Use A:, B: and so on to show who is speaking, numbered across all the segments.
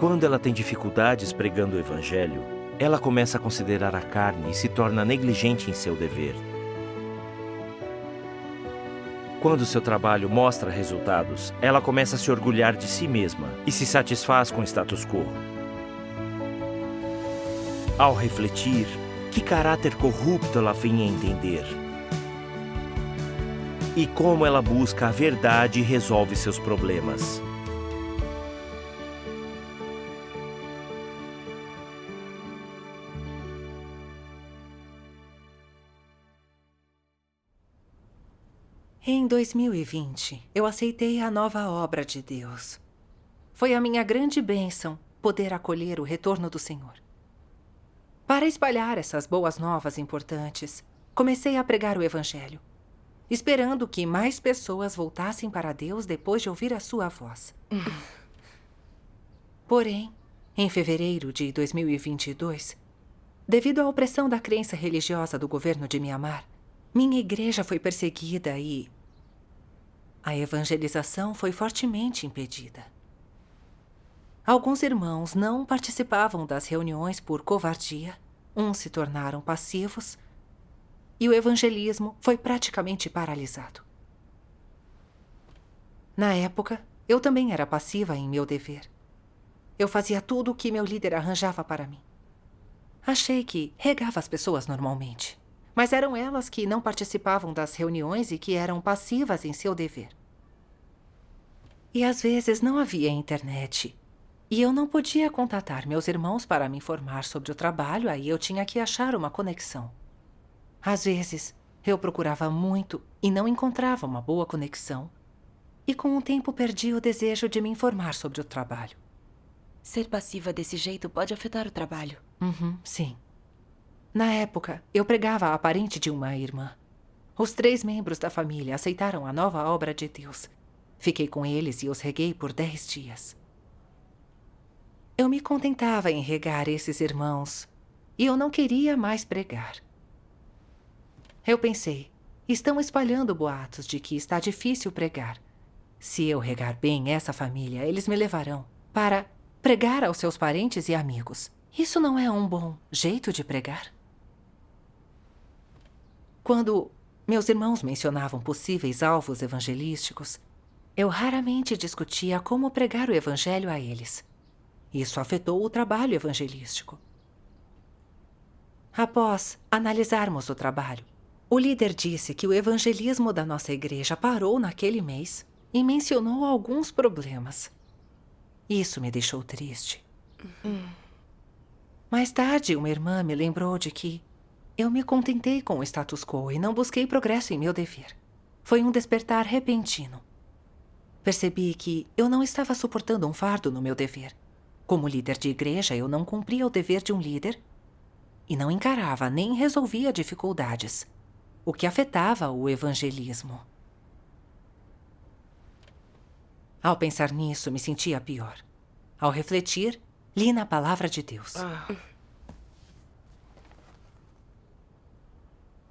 A: Quando ela tem dificuldades pregando o evangelho, ela começa a considerar a carne e se torna negligente em seu dever. Quando seu trabalho mostra resultados, ela começa a se orgulhar de si mesma e se satisfaz com o status quo. Ao refletir, que caráter corrupto ela vem a entender. E como ela busca a verdade e resolve seus problemas.
B: Em 2020, eu aceitei a nova obra de Deus. Foi a minha grande bênção poder acolher o retorno do Senhor. Para espalhar essas boas novas importantes, comecei a pregar o Evangelho, esperando que mais pessoas voltassem para Deus depois de ouvir a sua voz. Porém, em fevereiro de 2022, devido à opressão da crença religiosa do governo de Mianmar, minha igreja foi perseguida e a evangelização foi fortemente impedida. Alguns irmãos não participavam das reuniões por covardia, uns se tornaram passivos e o evangelismo foi praticamente paralisado. Na época, eu também era passiva em meu dever. Eu fazia tudo o que meu líder arranjava para mim. Achei que regava as pessoas normalmente, mas eram elas que não participavam das reuniões e que eram passivas em seu dever. E às vezes não havia internet. E eu não podia contatar meus irmãos para me informar sobre o trabalho, aí eu tinha que achar uma conexão. Às vezes, eu procurava muito e não encontrava uma boa conexão. E com o tempo perdi o desejo de me informar sobre o trabalho.
C: Ser passiva desse jeito pode afetar o trabalho.
B: Sim. Na época, eu pregava a parente de uma irmã. Os 3 membros da família aceitaram a nova obra de Deus. Fiquei com eles e os reguei por 10 dias. Eu me contentava em regar esses irmãos e eu não queria mais pregar. Eu pensei, estão espalhando boatos de que está difícil pregar. Se eu regar bem essa família, eles me levarão para pregar aos seus parentes e amigos. Isso não é um bom jeito de pregar? Quando meus irmãos mencionavam possíveis alvos evangelísticos, eu raramente discutia como pregar o evangelho a eles. Isso afetou o trabalho evangelístico. Após analisarmos o trabalho, o líder disse que o evangelismo da nossa igreja parou naquele mês e mencionou alguns problemas. Isso me deixou triste. Mais tarde, uma irmã me lembrou de que eu me contentei com o status quo e não busquei progresso em meu dever. Foi um despertar repentino. Percebi que eu não estava suportando um fardo no meu dever. Como líder de igreja, eu não cumpria o dever de um líder e não encarava nem resolvia dificuldades, o que afetava o evangelismo. Ao pensar nisso, me sentia pior. Ao refletir, li na palavra de Deus.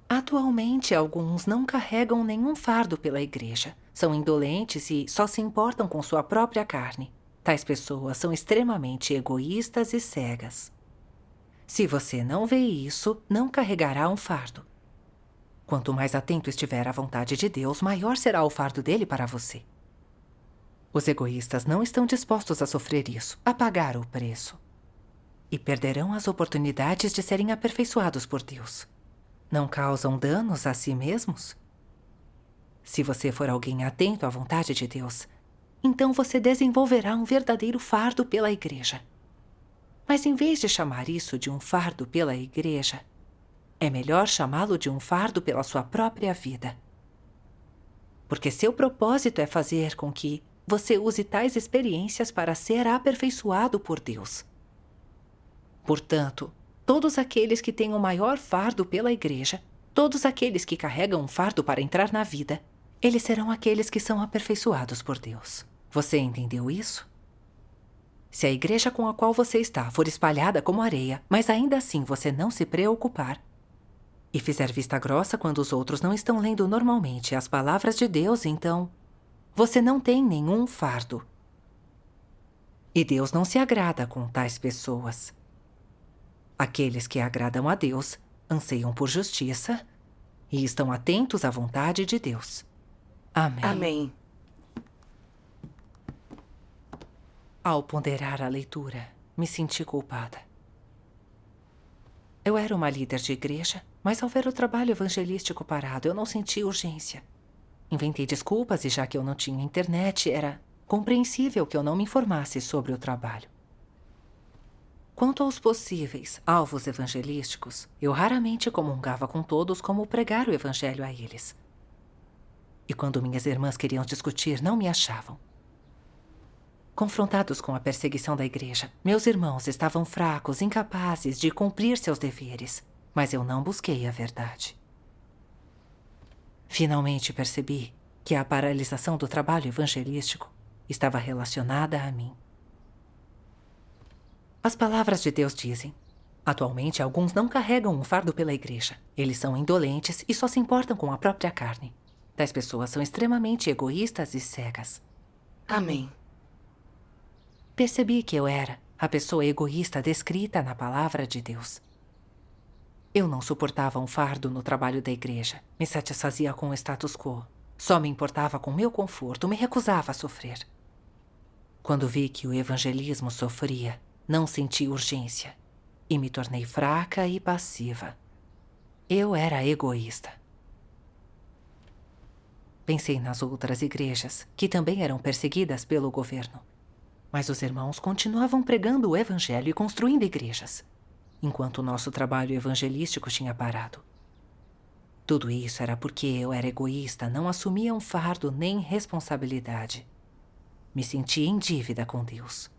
B: Atualmente, alguns não carregam nenhum fardo pela igreja. São indolentes e só se importam com sua própria carne. Tais pessoas são extremamente egoístas e cegas. Se você não vê isso, não carregará um fardo. Quanto mais atento estiver à vontade de Deus, maior será o fardo dele para você. Os egoístas não estão dispostos a sofrer isso, a pagar o preço. E perderão as oportunidades de serem aperfeiçoados por Deus. Não causam danos a si mesmos? Se você for alguém atento à vontade de Deus, então você desenvolverá um verdadeiro fardo pela igreja. Mas em vez de chamar isso de um fardo pela igreja, é melhor chamá-lo de um fardo pela sua própria vida. Porque seu propósito é fazer com que você use tais experiências para ser aperfeiçoado por Deus. Portanto, todos aqueles que têm o maior fardo pela igreja, todos aqueles que carregam um fardo para entrar na vida, eles serão aqueles que são aperfeiçoados por Deus. Você entendeu isso? Se a igreja com a qual você está for espalhada como areia, mas ainda assim você não se preocupar, e fizer vista grossa quando os outros não estão lendo normalmente as palavras de Deus, então você não tem nenhum fardo. E Deus não se agrada com tais pessoas. Aqueles que agradam a Deus anseiam por justiça e estão atentos à vontade de Deus. Amém.
D: Amém.
B: Ao ponderar a leitura, me senti culpada. Eu era uma líder de igreja, mas ao ver o trabalho evangelístico parado, eu não senti urgência. Inventei desculpas e já que eu não tinha internet, era compreensível que eu não me informasse sobre o trabalho. Quanto aos possíveis alvos evangelísticos, eu raramente comungava com todos como pregar o evangelho a eles. E quando minhas irmãs queriam discutir, não me achavam. Confrontados com a perseguição da igreja, meus irmãos estavam fracos, incapazes de cumprir seus deveres, mas eu não busquei a verdade. Finalmente percebi que a paralisação do trabalho evangelístico estava relacionada a mim. As palavras de Deus dizem: atualmente, alguns não carregam um fardo pela igreja. Eles são indolentes e só se importam com a própria carne. Tais pessoas são extremamente egoístas e cegas.
D: Amém.
B: Percebi que eu era a pessoa egoísta descrita na palavra de Deus. Eu não suportava um fardo no trabalho da igreja. Me satisfazia com o status quo. Só me importava com meu conforto, me recusava a sofrer. Quando vi que o evangelismo sofria, não senti urgência e me tornei fraca e passiva. Eu era egoísta. Pensei nas outras igrejas, que também eram perseguidas pelo governo. Mas os irmãos continuavam pregando o evangelho e construindo igrejas, enquanto o nosso trabalho evangelístico tinha parado. Tudo isso era porque eu era egoísta, não assumia um fardo nem responsabilidade. Me sentia em dívida com Deus.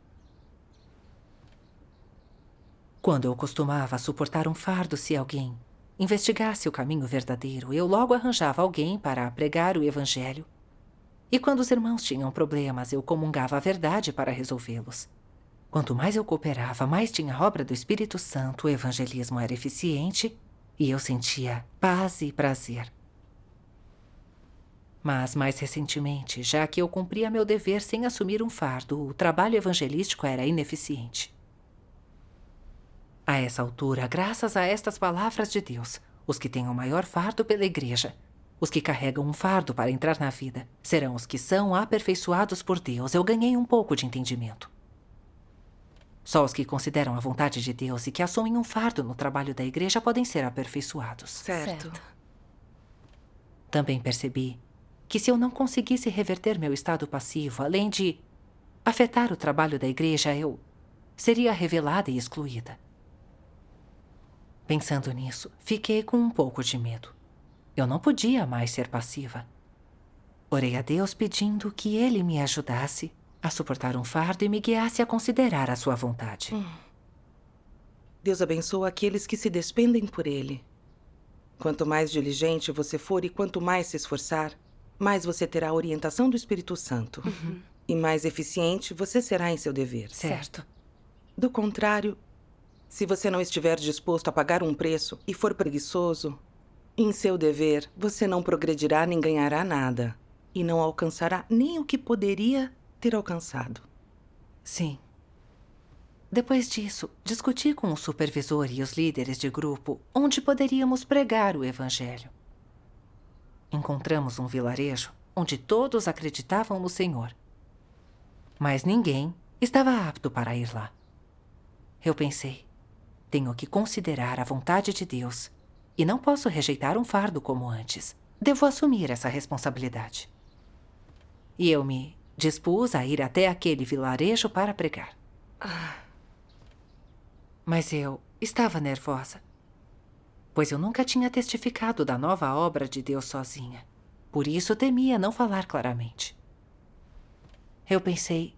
B: Quando eu costumava suportar um fardo se alguém investigasse o caminho verdadeiro, eu logo arranjava alguém para pregar o evangelho. E quando os irmãos tinham problemas, eu comungava a verdade para resolvê-los. Quanto mais eu cooperava, mais tinha a obra do Espírito Santo, o evangelismo era eficiente e eu sentia paz e prazer. Mas, mais recentemente, já que eu cumpria meu dever sem assumir um fardo, o trabalho evangelístico era ineficiente. A essa altura, graças a estas palavras de Deus, os que têm o maior fardo pela igreja, os que carregam um fardo para entrar na vida, serão os que são aperfeiçoados por Deus. Eu ganhei um pouco de entendimento. Só os que consideram a vontade de Deus e que assumem um fardo no trabalho da igreja podem ser aperfeiçoados.
D: Certo.
B: Também percebi que se eu não conseguisse reverter meu estado passivo, além de afetar o trabalho da igreja, eu seria revelada e excluída. Pensando nisso, fiquei com um pouco de medo. Eu não podia mais ser passiva. Orei a Deus pedindo que Ele me ajudasse a suportar um fardo e me guiasse a considerar a sua vontade.
D: Deus abençoa aqueles que se despendem por Ele. Quanto mais diligente você for e quanto mais se esforçar, mais você terá a orientação do Espírito Santo. E mais eficiente você será em seu dever.
B: Certo.
D: Do contrário, se você não estiver disposto a pagar um preço e for preguiçoso, em seu dever, você não progredirá nem ganhará nada. E não alcançará nem o que poderia ter alcançado.
B: Sim. Depois disso, discuti com o supervisor e os líderes de grupo onde poderíamos pregar o evangelho. Encontramos um vilarejo onde todos acreditavam no Senhor. Mas ninguém estava apto para ir lá. Eu pensei, tenho que considerar a vontade de Deus e não posso rejeitar um fardo como antes. Devo assumir essa responsabilidade. E eu me dispus a ir até aquele vilarejo para pregar. Mas eu estava nervosa, pois eu nunca tinha testificado da nova obra de Deus sozinha. Por isso temia não falar claramente. Eu pensei,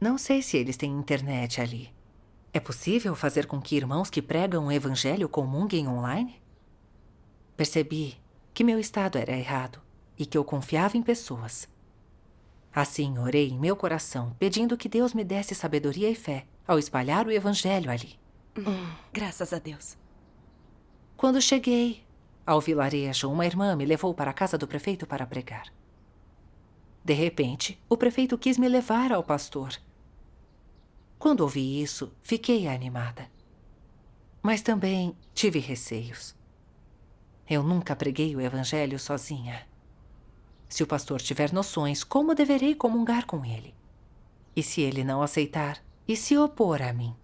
B: não sei se eles têm internet ali. É possível fazer com que irmãos que pregam o evangelho comunguem online? Percebi que meu estado era errado e que eu confiava em pessoas. Assim, orei em meu coração, pedindo que Deus me desse sabedoria e fé ao espalhar o evangelho ali.
C: Graças a Deus.
B: Quando cheguei ao vilarejo, uma irmã me levou para a casa do prefeito para pregar. De repente, o prefeito quis me levar ao pastor. Quando ouvi isso, fiquei animada. Mas também tive receios. Eu nunca preguei o evangelho sozinha. Se o pastor tiver noções, como deverei comungar com ele? E se ele não aceitar e se opor a mim?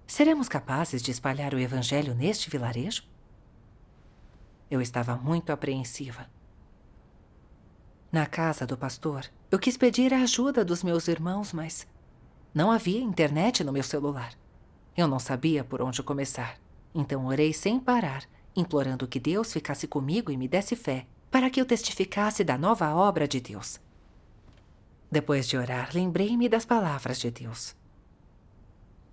B: Seremos capazes de espalhar o evangelho neste vilarejo? Eu estava muito apreensiva. Na casa do pastor, eu quis pedir a ajuda dos meus irmãos, mas não havia internet no meu celular. Eu não sabia por onde começar. Então orei sem parar, implorando que Deus ficasse comigo e me desse fé, para que eu testificasse da nova obra de Deus. Depois de orar, lembrei-me das palavras de Deus.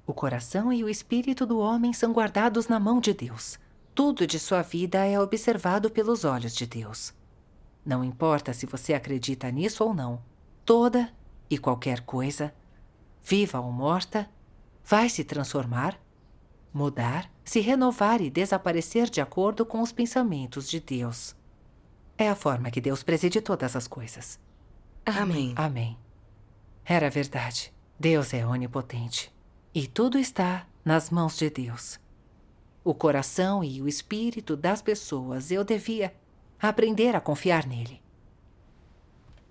B: O coração e o espírito do homem são guardados na mão de Deus. Tudo de sua vida é observado pelos olhos de Deus. Não importa se você acredita nisso ou não, toda e qualquer coisa, viva ou morta, vai se transformar, mudar, se renovar e desaparecer de acordo com os pensamentos de Deus. É a forma que Deus preside todas as coisas.
D: Amém.
B: Amém. Era verdade. Deus é onipotente. E tudo está nas mãos de Deus. O coração e o espírito das pessoas, eu devia aprender a confiar nele.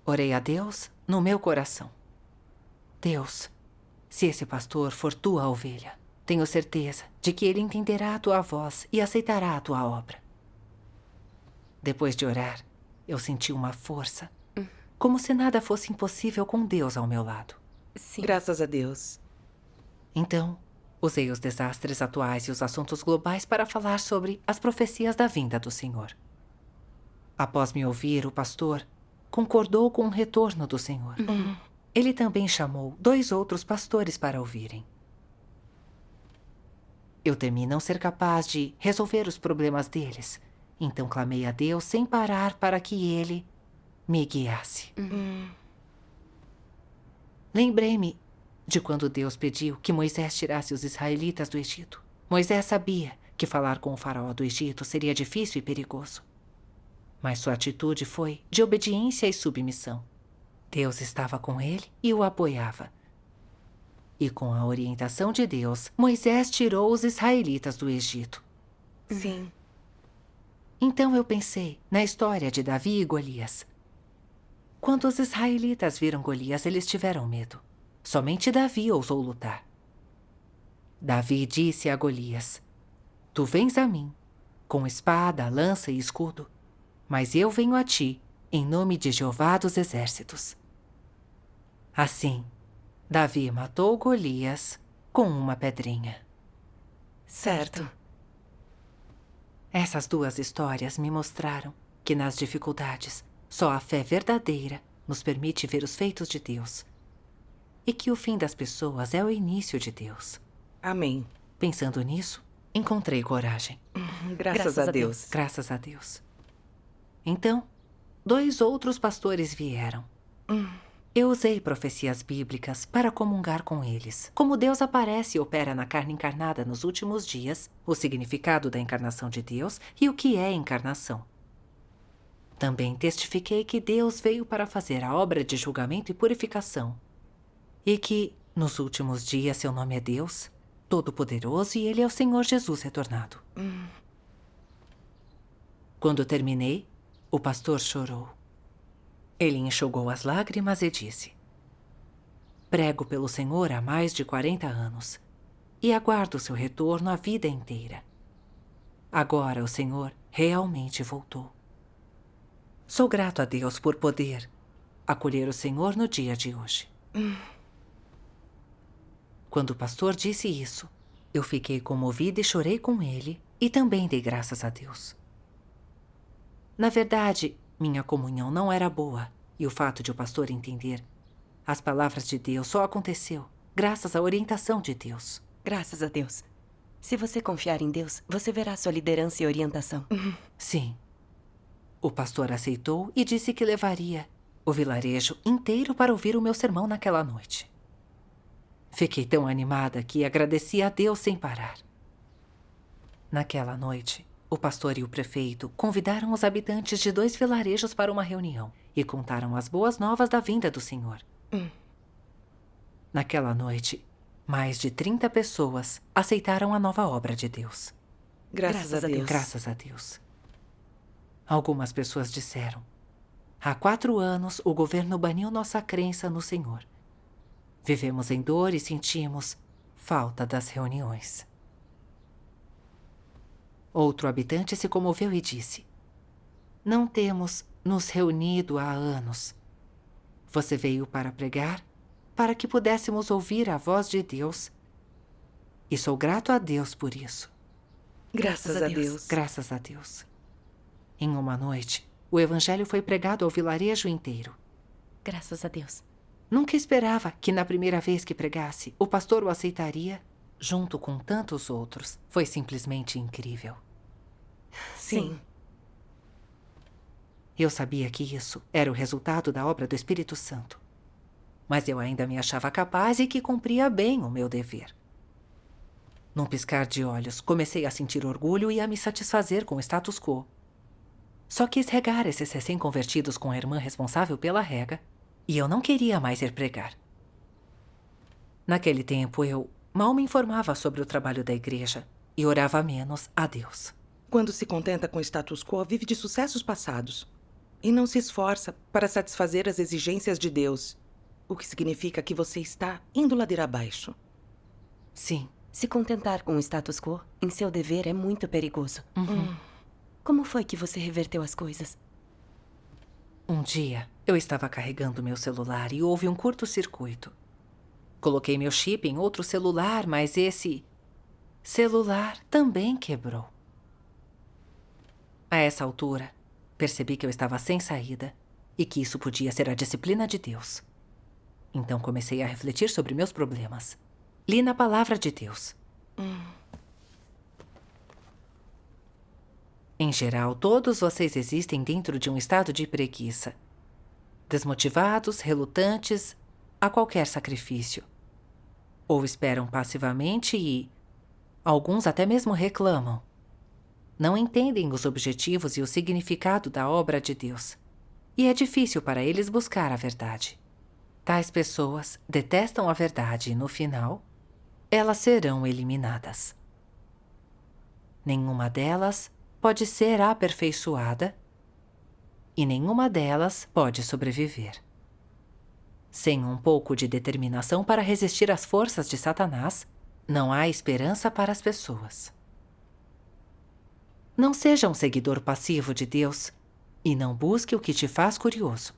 B: Orei a Deus no meu coração. Deus, se esse pastor for tua ovelha, tenho certeza de que ele entenderá a tua voz e aceitará a tua obra. Depois de orar, eu senti uma força, como se nada fosse impossível com Deus ao meu lado.
C: Sim.
D: Graças a Deus.
B: Então, usei os desastres atuais e os assuntos globais para falar sobre as profecias da vinda do Senhor. Após me ouvir, o pastor concordou com o retorno do Senhor. Ele também chamou 2 outros pastores para ouvirem. Eu temi não ser capaz de resolver os problemas deles, então clamei a Deus sem parar para que ele me guiasse. Lembrei-me de quando Deus pediu que Moisés tirasse os israelitas do Egito. Moisés sabia que falar com o faraó do Egito seria difícil e perigoso. Mas sua atitude foi de obediência e submissão. Deus estava com ele e o apoiava. E com a orientação de Deus, Moisés tirou os israelitas do Egito.
D: Sim.
B: Então eu pensei na história de Davi e Golias. Quando os israelitas viram Golias, eles tiveram medo. Somente Davi ousou lutar. Davi disse a Golias: Tu vens a mim, com espada, lança e escudo, mas eu venho a ti, em nome de Jeová dos Exércitos. Assim, Davi matou Golias com uma pedrinha.
D: Certo.
B: Essas 2 histórias me mostraram que nas dificuldades, só a fé verdadeira nos permite ver os feitos de Deus. E que o fim das pessoas é o início de Deus.
D: Amém.
B: Pensando nisso, encontrei coragem.
D: Graças a Deus.
B: Graças a Deus. Então, 2 outros pastores vieram. Eu usei profecias bíblicas para comungar com eles. Como Deus aparece e opera na carne encarnada nos últimos dias, o significado da encarnação de Deus e o que é encarnação. Também testifiquei que Deus veio para fazer a obra de julgamento e purificação. E que, nos últimos dias, seu nome é Deus, Todo-Poderoso, e Ele é o Senhor Jesus retornado. Quando terminei, o pastor chorou. Ele enxugou as lágrimas e disse: Prego pelo Senhor há mais de 40 anos e aguardo seu retorno a vida inteira. Agora o Senhor realmente voltou. Sou grato a Deus por poder acolher o Senhor no dia de hoje. Quando o pastor disse isso, eu fiquei comovida e chorei com ele e também dei graças a Deus. Na verdade, minha comunhão não era boa e o fato de o pastor entender as palavras de Deus só aconteceu graças à orientação de Deus.
C: Graças a Deus. Se você confiar em Deus, você verá sua liderança e orientação.
B: Sim. O pastor aceitou e disse que levaria o vilarejo inteiro para ouvir o meu sermão naquela noite. Fiquei tão animada que agradeci a Deus sem parar. Naquela noite, o pastor e o prefeito convidaram os habitantes de 2 vilarejos para uma reunião e contaram as boas novas da vinda do Senhor. Naquela noite, Mais de 30 pessoas aceitaram a nova obra de Deus.
D: Graças a Deus.
B: Graças a Deus. Algumas pessoas disseram: há 4 anos o governo baniu nossa crença no Senhor. Vivemos em dor e sentimos falta das reuniões. Outro habitante se comoveu e disse: não temos nos reunido há anos. Você veio para pregar, para que pudéssemos ouvir a voz de Deus. E sou grato a Deus por isso.
D: Graças a Deus.
B: Graças a Deus. Em uma noite, o evangelho foi pregado ao vilarejo inteiro.
C: Graças a Deus.
B: Nunca esperava que na primeira vez que pregasse, o pastor o aceitaria, junto com tantos outros. Foi simplesmente incrível.
D: Sim.
B: Eu sabia que isso era o resultado da obra do Espírito Santo. Mas eu ainda me achava capaz e que cumpria bem o meu dever. Num piscar de olhos, comecei a sentir orgulho e a me satisfazer com o status quo. Só quis regar esses recém-convertidos com a irmã responsável pela rega, e eu não queria mais ir pregar. Naquele tempo, eu mal me informava sobre o trabalho da igreja e orava menos a Deus.
D: Quando se contenta com o status quo, vive de sucessos passados e não se esforça para satisfazer as exigências de Deus, o que significa que você está indo ladeira abaixo.
B: Sim.
C: Se contentar com o status quo em seu dever é muito perigoso. Como foi que você reverteu as coisas?
B: Um dia, eu estava carregando meu celular e houve um curto-circuito. Coloquei meu chip em outro celular, mas esse celular também quebrou. A essa altura, percebi que eu estava sem saída e que isso podia ser a disciplina de Deus. Então comecei a refletir sobre meus problemas. Li na palavra de Deus. Em geral, todos vocês existem dentro de um estado de preguiça. Desmotivados, relutantes a qualquer sacrifício. Ou esperam passivamente e alguns até mesmo reclamam. Não entendem os objetivos e o significado da obra de Deus. E é difícil para eles buscar a verdade. Tais pessoas detestam a verdade e, no final, elas serão eliminadas. Nenhuma delas pode ser aperfeiçoada e nenhuma delas pode sobreviver. Sem um pouco de determinação para resistir às forças de Satanás, não há esperança para as pessoas. Não seja um seguidor passivo de Deus e não busque o que te faz curioso.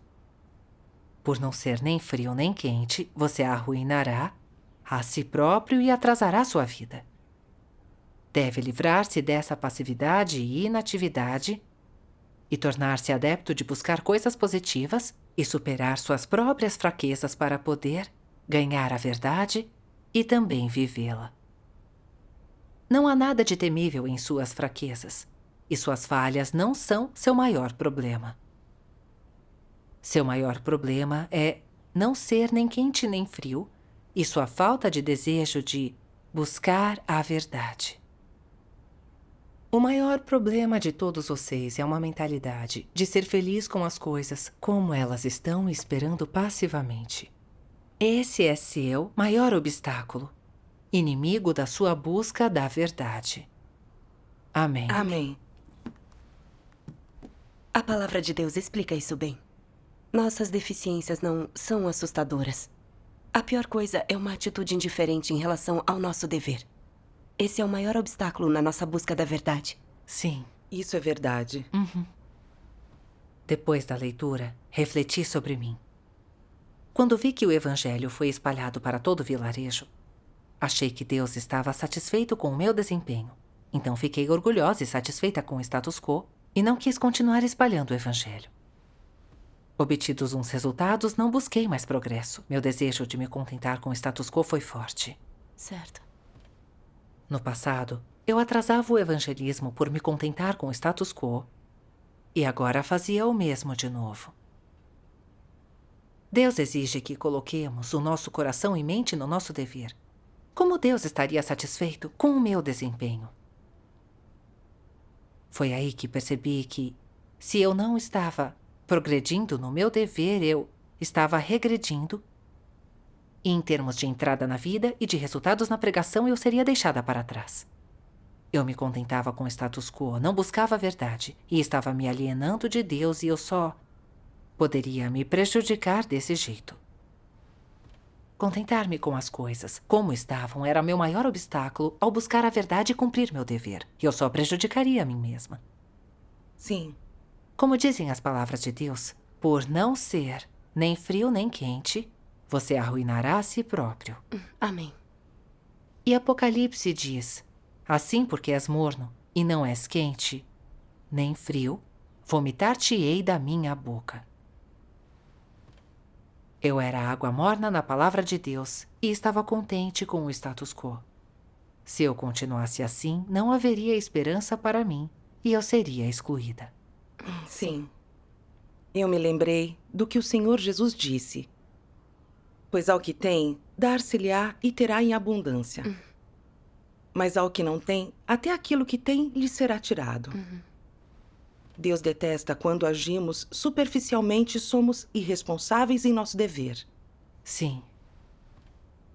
B: Por não ser nem frio nem quente, você arruinará a si próprio e atrasará sua vida. Deve livrar-se dessa passividade e inatividade e tornar-se adepto de buscar coisas positivas e superar suas próprias fraquezas para poder ganhar a verdade e também vivê-la. Não há nada de temível em suas fraquezas, e suas falhas não são seu maior problema. Seu maior problema é não ser nem quente nem frio, e sua falta de desejo de buscar a verdade. O maior problema de todos vocês é uma mentalidade de ser feliz com as coisas como elas estão esperando passivamente. Esse é seu maior obstáculo, inimigo da sua busca da verdade. Amém.
D: Amém.
C: A palavra de Deus explica isso bem. Nossas deficiências não são assustadoras. A pior coisa é uma atitude indiferente em relação ao nosso dever. Esse é o maior obstáculo na nossa busca da verdade.
B: Sim.
D: Isso é verdade.
B: Depois da leitura, refleti sobre mim. Quando vi que o evangelho foi espalhado para todo o vilarejo, achei que Deus estava satisfeito com o meu desempenho. Então fiquei orgulhosa e satisfeita com o status quo e não quis continuar espalhando o evangelho. Obtidos uns resultados, não busquei mais progresso. Meu desejo de me contentar com o status quo foi forte.
C: Certo.
B: No passado, eu atrasava o evangelismo por me contentar com o status quo e agora fazia o mesmo de novo. Deus exige que coloquemos o nosso coração e mente no nosso dever. Como Deus estaria satisfeito com o meu desempenho? Foi aí que percebi que, se eu não estava progredindo no meu dever, eu estava regredindo E em termos de entrada na vida e de resultados na pregação, eu seria deixada para trás. Eu me contentava com o status quo, não buscava a verdade, e estava me alienando de Deus, e eu só poderia me prejudicar desse jeito. Contentar-me com as coisas, como estavam, era meu maior obstáculo ao buscar a verdade e cumprir meu dever. Eu só prejudicaria a mim mesma.
D: Sim.
B: Como dizem as palavras de Deus, por não ser nem frio nem quente, você arruinará a si próprio.
C: Amém.
B: E Apocalipse diz, assim porque és morno e não és quente, nem frio, vomitar-te-ei da minha boca. Eu era água morna na palavra de Deus e estava contente com o status quo. Se eu continuasse assim, não haveria esperança para mim e eu seria excluída.
D: Sim. Eu me lembrei do que o Senhor Jesus disse. Pois ao que tem, dar-se-lhe-á e terá em abundância. Mas ao que não tem, até aquilo que tem lhe será tirado. Deus detesta quando agimos superficialmente e somos irresponsáveis em nosso dever.
B: Sim.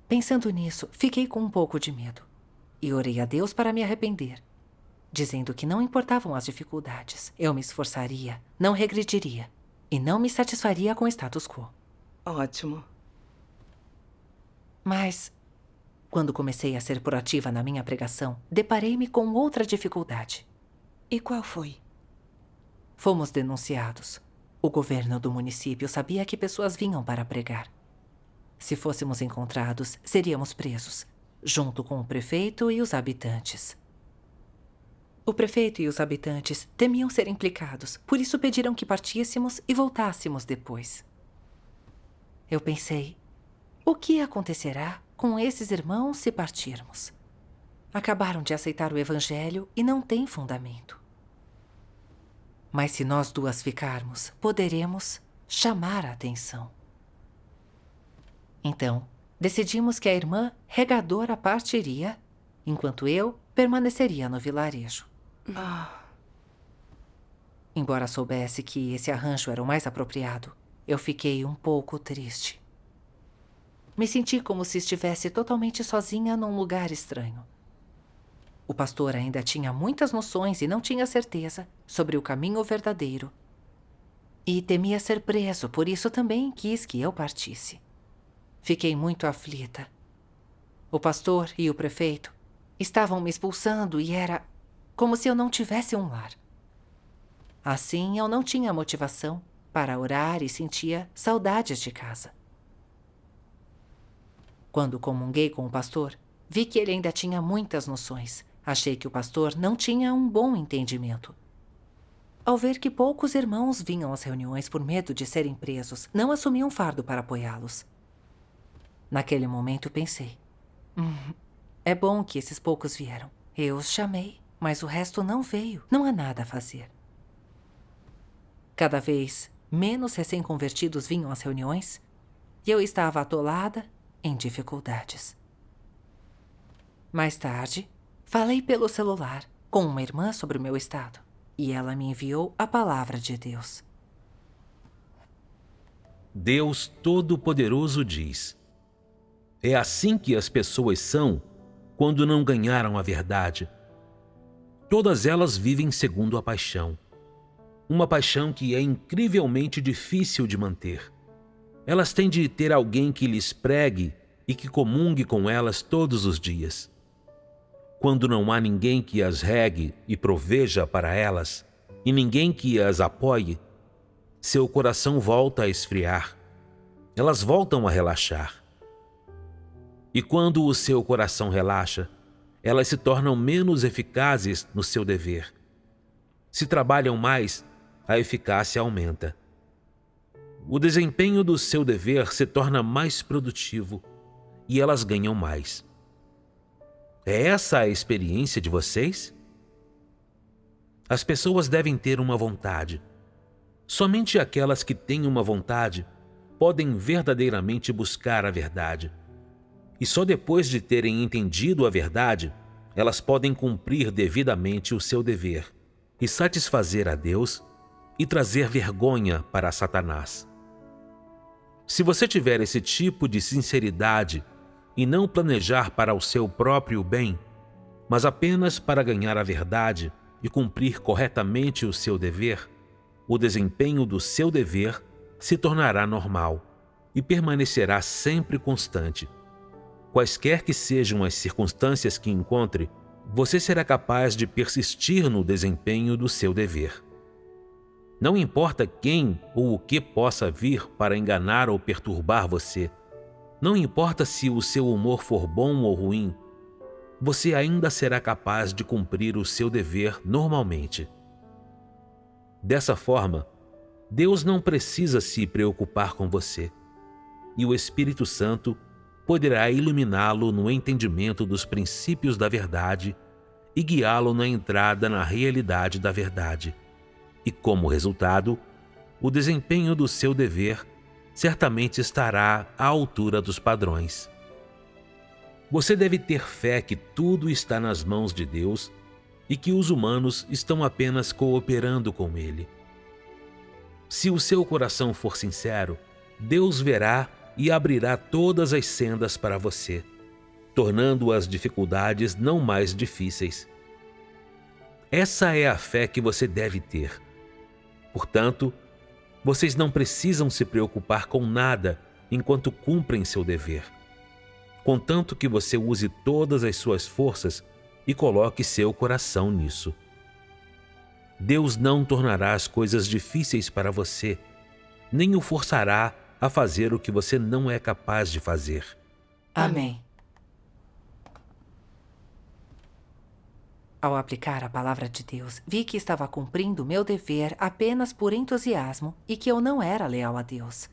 B: Pensando nisso, fiquei com um pouco de medo. E orei a Deus para me arrepender, dizendo que não importavam as dificuldades. Eu me esforçaria, não regrediria e não me satisfaria com o status quo.
D: Ótimo.
B: Mas, quando comecei a ser proativa na minha pregação, deparei-me com outra dificuldade.
C: E qual foi?
B: Fomos denunciados. O governo do município sabia que pessoas vinham para pregar. Se fôssemos encontrados, seríamos presos, junto com o prefeito e os habitantes. O prefeito e os habitantes temiam ser implicados, por isso pediram que partíssemos e voltássemos depois. Eu pensei, o que acontecerá com esses irmãos se partirmos? Acabaram de aceitar o evangelho e não têm fundamento. Mas se nós duas ficarmos, poderemos chamar a atenção. Então, decidimos que a irmã regadora partiria, enquanto eu permaneceria no vilarejo. Embora soubesse que esse arranjo era o mais apropriado, eu fiquei um pouco triste. Me senti como se estivesse totalmente sozinha num lugar estranho. O pastor ainda tinha muitas noções e não tinha certeza sobre o caminho verdadeiro. E temia ser preso, por isso também quis que eu partisse. Fiquei muito aflita. O pastor e o prefeito estavam me expulsando e era como se eu não tivesse um lar. Assim, eu não tinha motivação para orar e sentia saudades de casa. Quando comunguei com o pastor, vi que ele ainda tinha muitas noções. Achei que o pastor não tinha um bom entendimento. Ao ver que poucos irmãos vinham às reuniões por medo de serem presos, não assumi um fardo para apoiá-los. Naquele momento pensei, é bom que esses poucos vieram. Eu os chamei, mas o resto não veio. Não há nada a fazer. Cada vez menos recém-convertidos vinham às reuniões e eu estava atolada em dificuldades. Mais tarde, falei pelo celular com uma irmã sobre o meu estado e ela me enviou a palavra de Deus.
E: Deus Todo-Poderoso diz: é assim que as pessoas são quando não ganharam a verdade. Todas elas vivem segundo a paixão. Uma paixão que é incrivelmente difícil de manter. Elas têm de ter alguém que lhes pregue e que comungue com elas todos os dias. Quando não há ninguém que as regue e proveja para elas, e ninguém que as apoie, seu coração volta a esfriar. Elas voltam a relaxar. E quando o seu coração relaxa, elas se tornam menos eficazes no seu dever. Se trabalham mais, a eficácia aumenta. O desempenho do seu dever se torna mais produtivo e elas ganham mais. É essa a experiência de vocês? As pessoas devem ter uma vontade. Somente aquelas que têm uma vontade podem verdadeiramente buscar a verdade. E só depois de terem entendido a verdade, elas podem cumprir devidamente o seu dever e satisfazer a Deus e trazer vergonha para Satanás. Se você tiver esse tipo de sinceridade e não planejar para o seu próprio bem, mas apenas para ganhar a verdade e cumprir corretamente o seu dever, o desempenho do seu dever se tornará normal e permanecerá sempre constante. Quaisquer que sejam as circunstâncias que encontre, você será capaz de persistir no desempenho do seu dever. Não importa quem ou o que possa vir para enganar ou perturbar você. Não importa se o seu humor for bom ou ruim, você ainda será capaz de cumprir o seu dever normalmente. Dessa forma, Deus não precisa se preocupar com você, e o Espírito Santo poderá iluminá-lo no entendimento dos princípios da verdade e guiá-lo na entrada na realidade da verdade. E, como resultado, o desempenho do seu dever certamente estará à altura dos padrões. Você deve ter fé que tudo está nas mãos de Deus e que os humanos estão apenas cooperando com Ele. Se o seu coração for sincero, Deus verá e abrirá todas as sendas para você, tornando as dificuldades não mais difíceis. Essa é a fé que você deve ter. Portanto, vocês não precisam se preocupar com nada enquanto cumprem seu dever, contanto que você use todas as suas forças e coloque seu coração nisso. Deus não tornará as coisas difíceis para você, nem o forçará a fazer o que você não é capaz de fazer.
B: Amém. Ao aplicar a palavra de Deus, vi que estava cumprindo meu dever apenas por entusiasmo e que eu não era leal a Deus.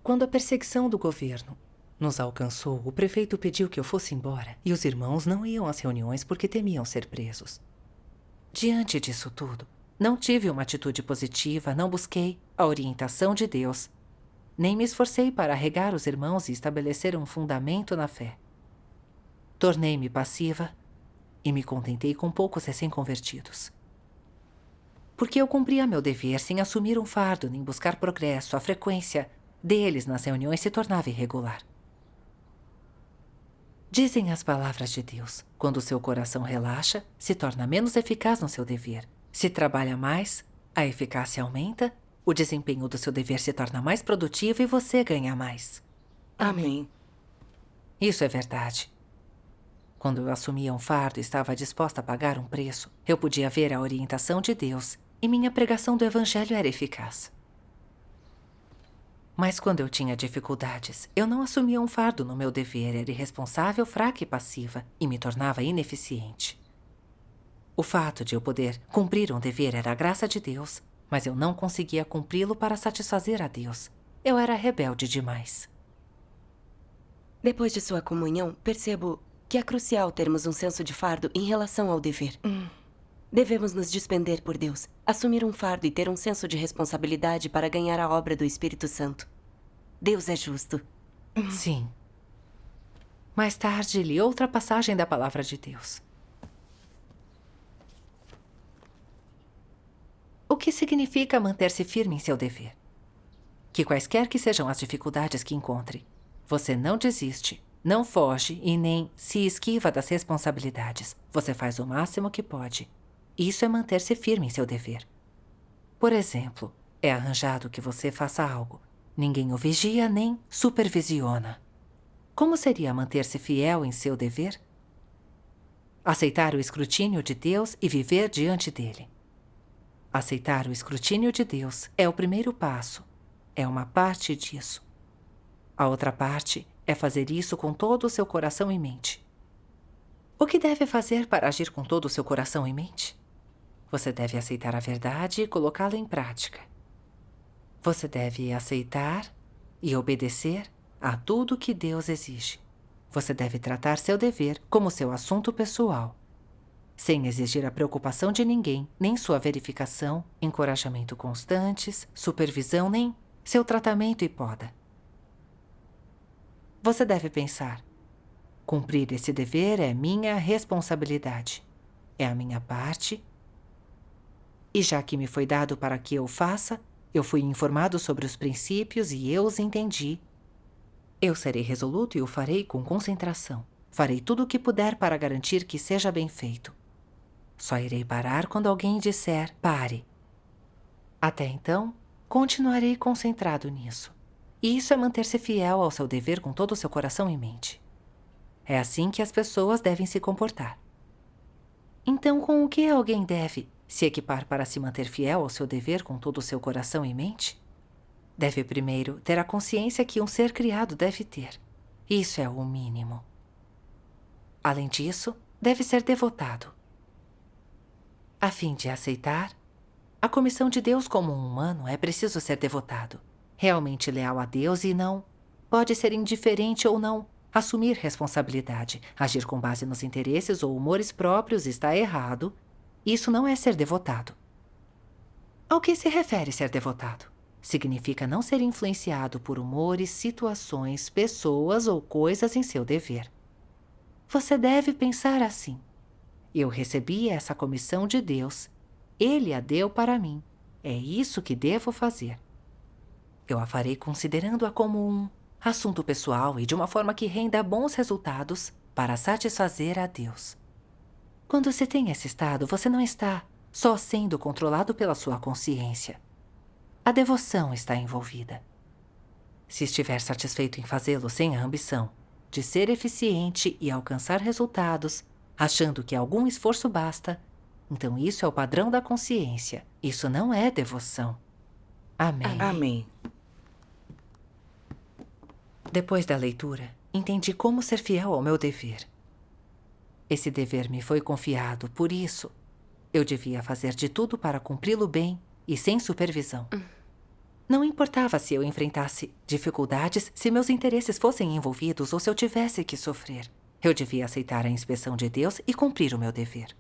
B: Quando a perseguição do governo nos alcançou, o prefeito pediu que eu fosse embora e os irmãos não iam às reuniões porque temiam ser presos. Diante disso tudo, não tive uma atitude positiva, não busquei a orientação de Deus, nem me esforcei para regar os irmãos e estabelecer um fundamento na fé. Tornei-me passiva e me contentei com poucos recém-convertidos. Porque eu cumpria meu dever sem assumir um fardo nem buscar progresso, a frequência deles nas reuniões se tornava irregular. Dizem as palavras de Deus: quando o seu coração relaxa, se torna menos eficaz no seu dever. Se trabalha mais, a eficácia aumenta, o desempenho do seu dever se torna mais produtivo e você ganha mais.
D: Amém.
B: Isso é verdade. Quando eu assumia um fardo e estava disposta a pagar um preço, eu podia ver a orientação de Deus e minha pregação do Evangelho era eficaz. Mas quando eu tinha dificuldades, eu não assumia um fardo no meu dever, era irresponsável, fraca e passiva, e me tornava ineficiente. O fato de eu poder cumprir um dever era a graça de Deus, mas eu não conseguia cumpri-lo para satisfazer a Deus. Eu era rebelde demais.
C: Depois de sua comunhão, percebo que é crucial termos um senso de fardo em relação ao dever. Devemos nos despender por Deus, assumir um fardo e ter um senso de responsabilidade para ganhar a obra do Espírito Santo. Deus é justo.
B: Sim. Mais tarde, li outra passagem da Palavra de Deus. O que significa manter-se firme em seu dever? Que quaisquer que sejam as dificuldades que encontre, você não desiste, não foge e nem se esquiva das responsabilidades. Você faz o máximo que pode. Isso é manter-se firme em seu dever. Por exemplo, é arranjado que você faça algo. Ninguém o vigia nem supervisiona. Como seria manter-se fiel em seu dever? Aceitar o escrutínio de Deus e viver diante dele. Aceitar o escrutínio de Deus é o primeiro passo. É uma parte disso. A outra parte é fazer isso com todo o seu coração e mente. O que deve fazer para agir com todo o seu coração e mente? Você deve aceitar a verdade e colocá-la em prática. Você deve aceitar e obedecer a tudo que Deus exige. Você deve tratar seu dever como seu assunto pessoal, sem exigir a preocupação de ninguém, nem sua verificação, encorajamento constantes, supervisão, nem seu tratamento e poda. Você deve pensar: cumprir esse dever é minha responsabilidade, é a minha parte, e já que me foi dado para que eu faça, Eu fui informado sobre os princípios e eu os entendi. Eu serei resoluto e o farei com concentração. Farei tudo o que puder para garantir que seja bem feito. Só irei parar quando alguém disser pare. Até então, continuarei concentrado nisso. E isso é manter-se fiel ao seu dever com todo o seu coração e mente. É assim que as pessoas devem se comportar. Então, com o que alguém deve se equipar para se manter fiel ao seu dever com todo o seu coração e mente? Deve primeiro ter a consciência que um ser criado deve ter. Isso é o mínimo. Além disso, deve ser devotado. A fim de aceitar a comissão de Deus como um humano, é preciso ser devotado, realmente leal a Deus e não pode ser indiferente ou não assumir responsabilidade. Agir com base nos interesses ou humores próprios está errado. Isso não é ser devotado. Ao que se refere ser devotado? Significa não ser influenciado por humores, situações, pessoas ou coisas em seu dever. Você deve pensar assim: eu recebi essa comissão de Deus. Ele a deu para mim. É isso que devo fazer. Eu a farei considerando-a como um assunto pessoal e de uma forma que renda bons resultados para satisfazer a Deus. Quando se tem esse estado, você não está só sendo controlado pela sua consciência. A devoção está envolvida. Se estiver satisfeito em fazê-lo sem a ambição de ser eficiente e alcançar resultados, achando que algum esforço basta, então isso é o padrão da consciência. Isso não é devoção. Amém.
D: Amém.
B: Depois da leitura, entendi como ser fiel ao meu dever. Esse dever me foi confiado, por isso, eu devia fazer de tudo para cumpri-lo bem e sem supervisão. Não importava se eu enfrentasse dificuldades, se meus interesses fossem envolvidos ou se eu tivesse que sofrer. Eu devia aceitar a inspeção de Deus e cumprir o meu dever.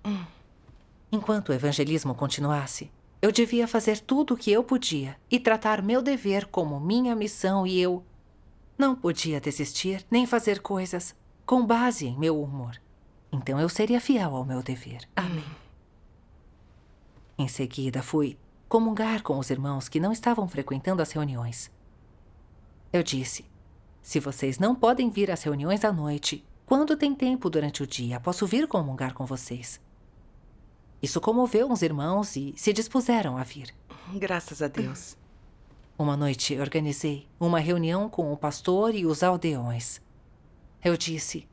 B: Enquanto o evangelismo continuasse, eu devia fazer tudo o que eu podia e tratar meu dever como minha missão e eu não podia desistir nem fazer coisas com base em meu humor. Então eu seria fiel ao meu dever.
C: Amém.
B: Em seguida, fui comungar com os irmãos que não estavam frequentando as reuniões. Eu disse: se vocês não podem vir às reuniões à noite, quando tem tempo durante o dia, posso vir comungar com vocês. Isso comoveu uns irmãos e se dispuseram a vir.
D: Graças a Deus.
B: Uma noite organizei uma reunião com o pastor e os aldeões. Eu disse: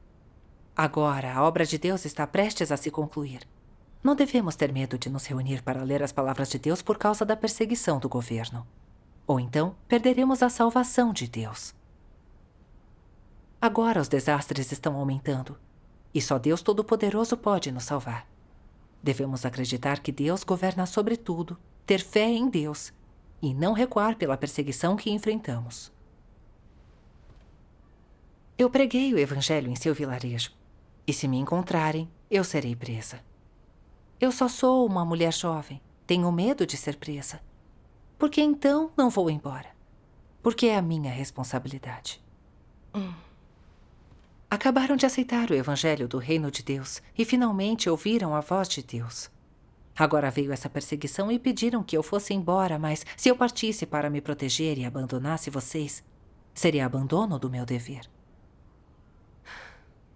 B: agora a obra de Deus está prestes a se concluir. Não devemos ter medo de nos reunir para ler as palavras de Deus por causa da perseguição do governo. Ou então, perderemos a salvação de Deus. Agora os desastres estão aumentando, e só Deus Todo-Poderoso pode nos salvar. Devemos acreditar que Deus governa sobre tudo, ter fé em Deus, e não recuar pela perseguição que enfrentamos. Eu preguei o evangelho em seu vilarejo, e se me encontrarem, eu serei presa. Eu só sou uma mulher jovem, tenho medo de ser presa. Por que então não vou embora? Porque é a minha responsabilidade. Acabaram de aceitar o evangelho do reino de Deus e finalmente ouviram a voz de Deus. Agora veio essa perseguição e pediram que eu fosse embora, mas se eu partisse para me proteger e abandonasse vocês, seria abandono do meu dever.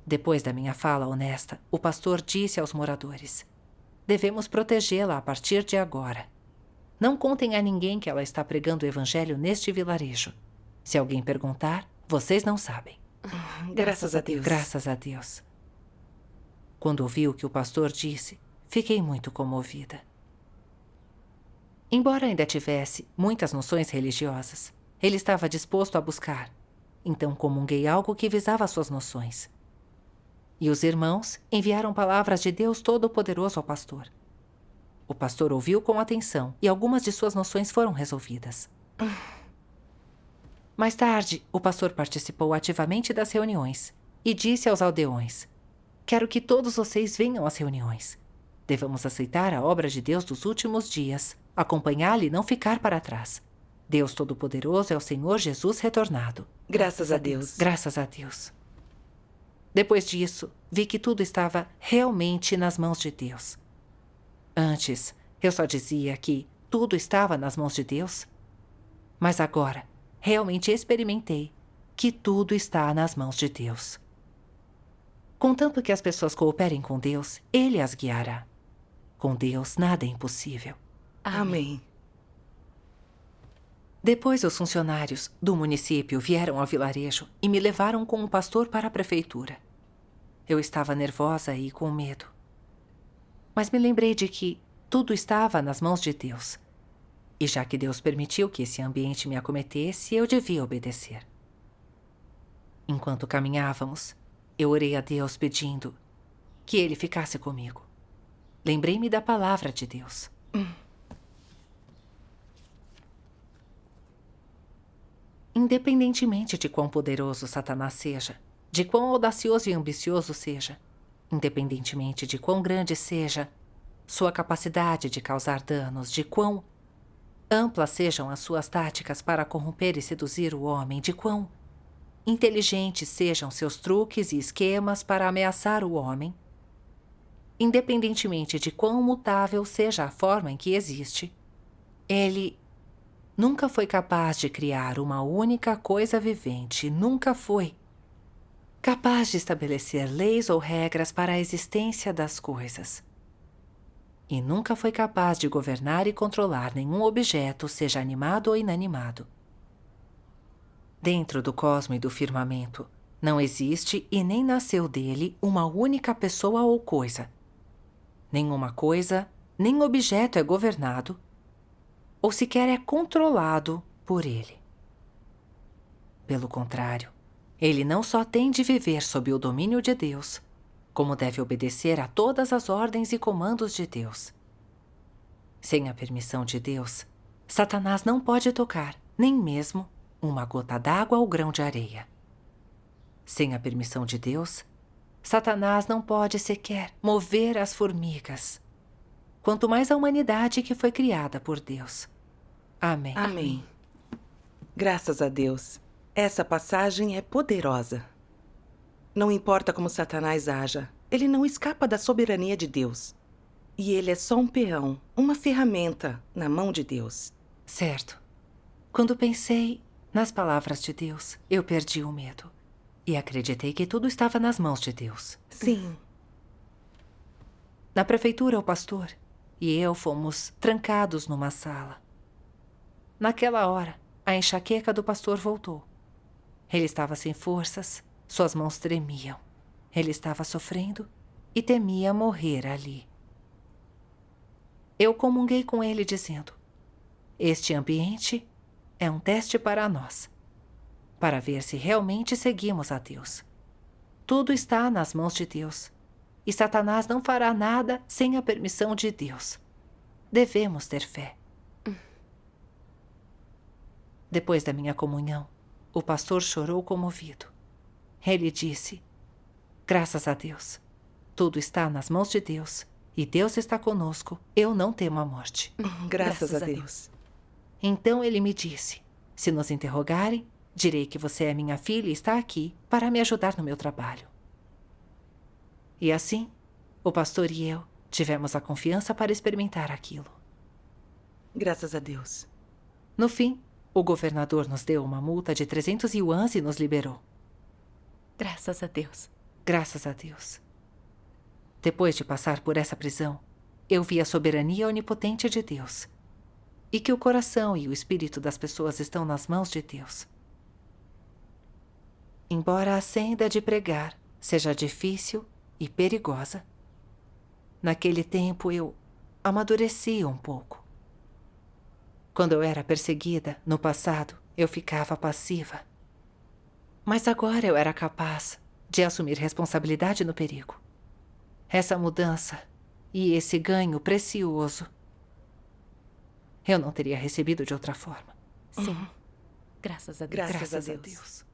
B: Depois da minha fala honesta, o pastor disse aos moradores: devemos protegê-la a partir de agora. Não contem a ninguém que ela está pregando o evangelho neste vilarejo. Se alguém perguntar, vocês não sabem.
D: Graças a Deus.
B: Graças a Deus. Quando ouvi o que o pastor disse, fiquei muito comovida. Embora ainda tivesse muitas noções religiosas, ele estava disposto a buscar. Então comunguei algo que visava suas noções. E os irmãos enviaram palavras de Deus Todo-Poderoso ao pastor. O pastor ouviu com atenção e algumas de suas noções foram resolvidas. Mais tarde, o pastor participou ativamente das reuniões e disse aos aldeões: quero que todos vocês venham às reuniões. Devemos aceitar a obra de Deus dos últimos dias, acompanhá-la e não ficar para trás. Deus Todo-Poderoso é o Senhor Jesus retornado.
D: Graças a Deus.
B: Graças a Deus. Depois disso, vi que tudo estava realmente nas mãos de Deus. Antes, eu só dizia que tudo estava nas mãos de Deus Mas agora, realmente experimentei que tudo está nas mãos de Deus. Contanto que as pessoas cooperem com Deus, Ele as guiará. Com Deus, nada é impossível.
D: Amém.
B: Depois, os funcionários do município vieram ao vilarejo e me levaram com o pastor para a prefeitura. Eu estava nervosa e com medo. Mas me lembrei de que tudo estava nas mãos de Deus. E já que Deus permitiu que esse ambiente me acometesse, eu devia obedecer. Enquanto caminhávamos, eu orei a Deus pedindo que Ele ficasse comigo. Lembrei-me da palavra de Deus. Independentemente de quão poderoso Satanás seja, de quão audacioso e ambicioso seja, independentemente de quão grande seja sua capacidade de causar danos, de quão amplas sejam as suas táticas para corromper e seduzir o homem, de quão inteligentes sejam seus truques e esquemas para ameaçar o homem, independentemente de quão mutável seja a forma em que existe, ele nunca foi capaz de criar uma única coisa vivente, nunca foi capaz de estabelecer leis ou regras para a existência das coisas. E nunca foi capaz de governar e controlar nenhum objeto, seja animado ou inanimado. Dentro do cosmo e do firmamento, não existe e nem nasceu dele uma única pessoa ou coisa. Nenhuma coisa, nem objeto é governado, ou sequer é controlado por ele. Pelo contrário, ele não só tem de viver sob o domínio de Deus, como deve obedecer a todas as ordens e comandos de Deus. Sem a permissão de Deus, Satanás não pode tocar, nem mesmo uma gota d'água ou grão de areia. Sem a permissão de Deus, Satanás não pode sequer mover as formigas, quanto mais a humanidade que foi criada por Deus. Amém.
D: Amém. Graças a Deus. Essa passagem é poderosa. Não importa como Satanás haja, ele não escapa da soberania de Deus. E ele é só um peão, uma ferramenta na mão de Deus.
B: Certo. Quando pensei nas palavras de Deus, eu perdi o medo. E acreditei que tudo estava nas mãos de Deus.
D: Sim.
B: Na prefeitura, o pastor e eu fomos trancados numa sala. Naquela hora, a enxaqueca do pastor voltou. Ele estava sem forças, suas mãos tremiam. Ele estava sofrendo e temia morrer ali. Eu comunguei com ele dizendo: este ambiente é um teste para nós, para ver se realmente seguimos a Deus. Tudo está nas mãos de Deus, e Satanás não fará nada sem a permissão de Deus. Devemos ter fé. Depois da minha comunhão, o pastor chorou comovido. Ele disse: graças a Deus, tudo está nas mãos de Deus, e Deus está conosco, eu não temo a morte.
D: Graças a Deus.
B: Então ele me disse: se nos interrogarem, direi que você é minha filha e está aqui para me ajudar no meu trabalho. E assim, o pastor e eu tivemos a confiança para experimentar aquilo.
D: Graças a Deus.
B: No fim, o governador nos deu uma multa de 300 yuans e nos liberou.
C: Graças a Deus.
B: Graças a Deus. Depois de passar por essa prisão, eu vi a soberania onipotente de Deus e que o coração e o espírito das pessoas estão nas mãos de Deus. Embora a senda de pregar seja difícil e perigosa, naquele tempo eu amadureci um pouco. Quando eu era perseguida, no passado, eu ficava passiva. Mas agora eu era capaz de assumir responsabilidade no perigo. Essa mudança e esse ganho precioso eu não teria recebido de outra forma.
C: Sim. Graças a Deus.
D: Graças a Deus.